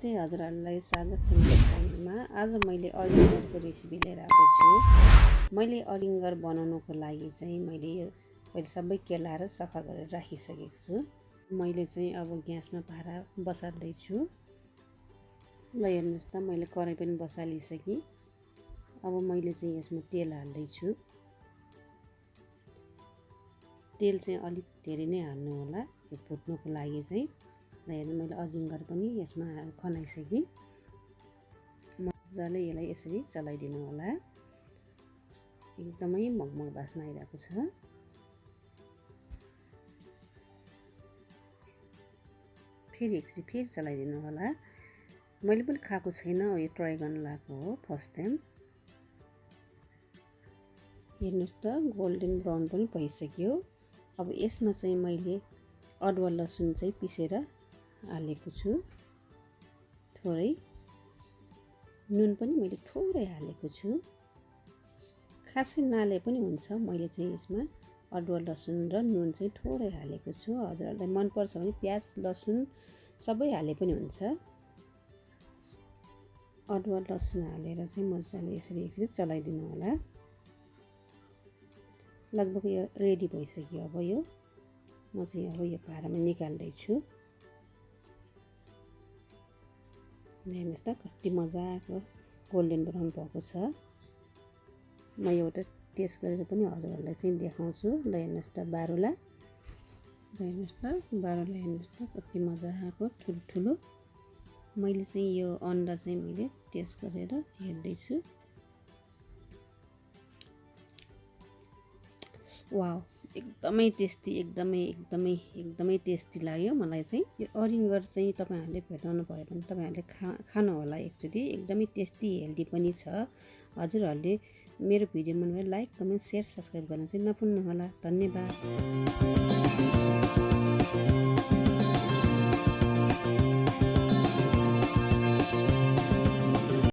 नमस्ते हजुरहरूलाई, स्वागत छ मेरो च्यानलमा। आज मैले अरिङ्गरको रेसिपी लिएर आएको छु। मैले अरिङ्गर बनाउनको लागि चाहिँ मैले पहिले सबै केलाएर सफा गरेर राखिसकेको छु। मैले चाहिँ अब ग्यासमा भाँडा बसाल्दैछु। ल हेर्नुहोस् त, मैले कराई पनि बसालिसकेँ। अब मैले चाहिँ यसमा तेल हाल्दैछु। तेल चाहिँ अलिक धेरै नै हाल्नु होला यो फुट्नुको लागि चाहिँ। हेर्नु, मैले अजिङ्गर पनि यसमा खनाइसकेँ। मजाले यसलाई यसरी चलाइदिनु होला। एकदमै मगमग बास्ना आइरहेको छ। फेरि एकचोटि फेरि चलाइदिनु होला। मैले पनि खाएको छैन, यो ट्राई गर्न लागेको हो फर्स्ट टाइम। हेर्नुहोस् त, गोल्डन ब्राउन पनि भइसक्यो। अब यसमा चाहिँ मैले अदुवा लसुन चाहिँ पिसेर हालेको छु। थोरै नुन पनि मैले थोरै हालेको छु। खासै नहाले पनि हुन्छ। मैले चाहिँ यसमा अदुवा लसुन र नुन चाहिँ थोरै हालेको छु। हजुरहरूलाई मनपर्छ भने प्याज लसुन सबै हाले पनि हुन्छ। अदुवा लसुन हालेर चाहिँ मजाले यसरी एकचोटि चलाइदिनु होला। लगभग यो रेडी भइसक्यो। अब यो म चाहिँ अब यो भाँडामा निकाल्दैछु। हेर्नुहोस् त, कति मजाको गोल्डन ब्राउन भएको छ। म एउटा टेस्ट गरेर पनि हजुरहरूलाई चाहिँ देखाउँछु। ल हेर्नुहोस् त बारुला, हेर्नुहोस् त बारुला, हेर्नुहोस् त कति मजाको ठुलो। मैले चाहिँ यो अन्डा चाहिँ मैले टेस्ट गरेर हेर्दैछु। वाउ, एकदमै टेस्टी, एकदमै टेस्टी लाग्यो मलाई चाहिँ। यो अरिङ्गर चाहिँ तपाईँहरूले भेटाउनु भयो भने तपाईँहरूले खानु होला एकचोटि। एकदमै टेस्टी, हेल्दी पनि छ। हजुरहरूले मेरो भिडियो मन परे लाइक, कमेन्ट, सेयर, सब्सक्राइब गर्न चाहिँ नभुल्नु होला। धन्यवाद।